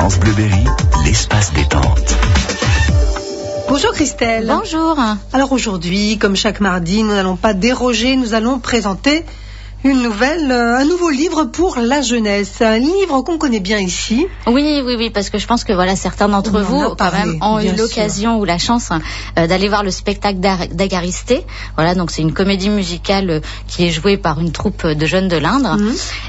France Bleu Berry, l'espace détente. Bonjour Christelle. Bonjour. Alors aujourd'hui, comme chaque mardi, nous n'allons pas déroger, nous allons présenter un nouveau livre pour la jeunesse. Un livre qu'on connaît bien ici. Oui, parce que je pense que voilà, certains d'entre vous quand même ont eu l'occasion ou la chance d'aller voir le spectacle d'Agaristé. Voilà, donc c'est une comédie musicale qui est jouée par une troupe de jeunes de l'Indre.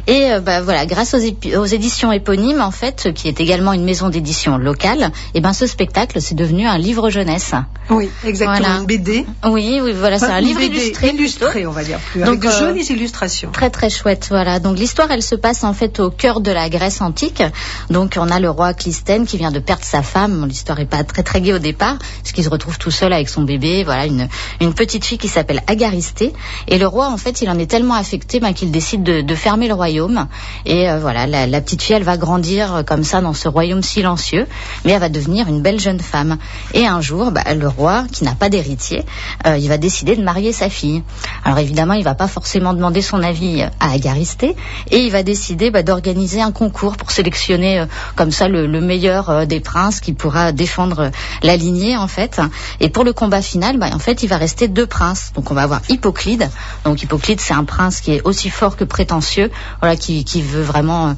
Et voilà, grâce aux éditions éponymes, en fait, qui est également une maison d'édition locale, et ce spectacle, c'est devenu un livre jeunesse. Oui, exactement, voilà. Une BD. Oui, voilà, c'est un livre illustré, on va dire, avec de jolies illustrations. Très très chouette, voilà. Donc l'histoire, elle se passe en fait au cœur de la Grèce antique. Donc on a le roi Clystène qui vient de perdre sa femme. Bon, l'histoire est pas très très gaie au départ, parce qu'il se retrouve tout seul avec son bébé. Voilà, une petite fille qui s'appelle Agaristée. Et le roi, en fait, il en est tellement affecté qu'il décide de fermer le royaume. Et voilà, la petite fille, elle va grandir comme ça dans ce royaume silencieux, mais elle va devenir une belle jeune femme. Et un jour, le roi, qui n'a pas d'héritier, il va décider de marier sa fille. Alors évidemment, il va pas forcément demander son avis à Agaristée, et il va décider d'organiser un concours pour sélectionner comme ça le meilleur des princes qui pourra défendre la lignée en fait. Et pour le combat final, en fait, il va rester deux princes. Donc on va avoir Hippoclide. Donc Hippoclide, c'est un prince qui est aussi fort que prétentieux, voilà, qui veut vraiment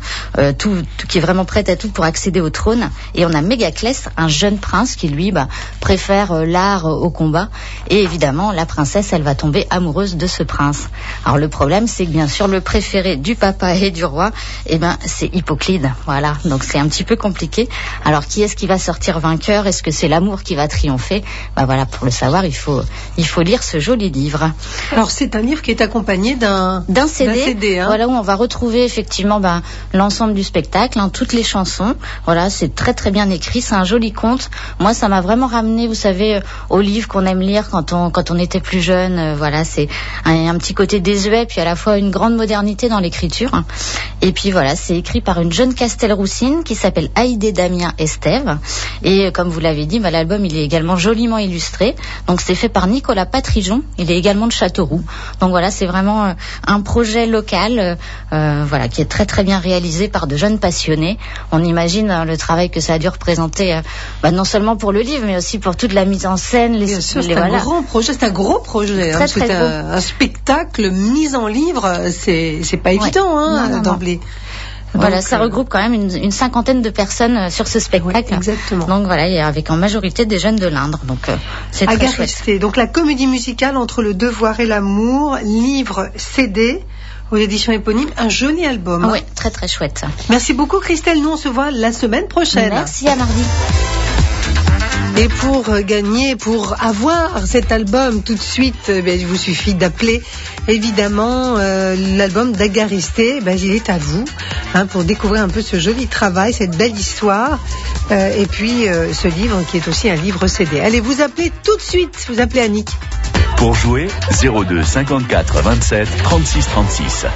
tout, qui est vraiment prêt à tout pour accéder au trône. Et on a Mégaclès, un jeune prince qui lui préfère l'art au combat. Et évidemment, la princesse, elle va tomber amoureuse de ce prince. Alors le problème, c'est que bien sûr le préféré du papa et du roi, c'est Hippoclide. Voilà, donc c'est un petit peu compliqué. Alors qui est-ce qui va sortir vainqueur? Est-ce que c'est l'amour qui va triompher? Voilà, pour le savoir, il faut lire ce joli livre. Alors c'est un livre qui est accompagné d'un CD, voilà, où on va retrouver effectivement l'ensemble du spectacle, toutes les chansons. Voilà, c'est très très bien écrit, c'est un joli conte. Moi, ça m'a vraiment ramené, vous savez, aux livres qu'on aime lire quand on était plus jeune. Voilà, c'est un petit côté désuet, puis à la fois une grande modernité dans l'écriture. Et puis voilà, c'est écrit par une jeune Castelroussine qui s'appelle Haïdé Damien Estève. Et comme vous l'avez dit, l'album, il est également joliment illustré. Donc c'est fait par Nicolas Patrijon. Il est également de Châteauroux. Donc voilà, c'est vraiment un projet local, voilà, qui est très très bien réalisé par de jeunes passionnés. On imagine le travail que ça a dû représenter, non seulement pour le livre, mais aussi pour toute la mise en scène. Bien sûr, c'est un gros projet. C'est un spectacle mis en livre. C'est pas évident d'emblée. Voilà, ça regroupe quand même une cinquantaine de personnes sur ce spectacle. Oui, exactement. Donc voilà, et avec en majorité des jeunes de l'Indre. Donc c'est très chouette. Donc la comédie musicale entre le devoir et l'amour, livre CD aux éditions éponymes, un joli album. Oui, très très chouette. Merci beaucoup Christelle, nous on se voit la semaine prochaine. Merci, à mardi. Et pour avoir cet album tout de suite, il vous suffit d'appeler évidemment l'album d'Agaristé. Il est à vous pour découvrir un peu ce joli travail, cette belle histoire, et puis ce livre qui est aussi un livre CD. Allez, vous appelez tout de suite, vous appelez Annick. Pour jouer, 02 54 27 36 36.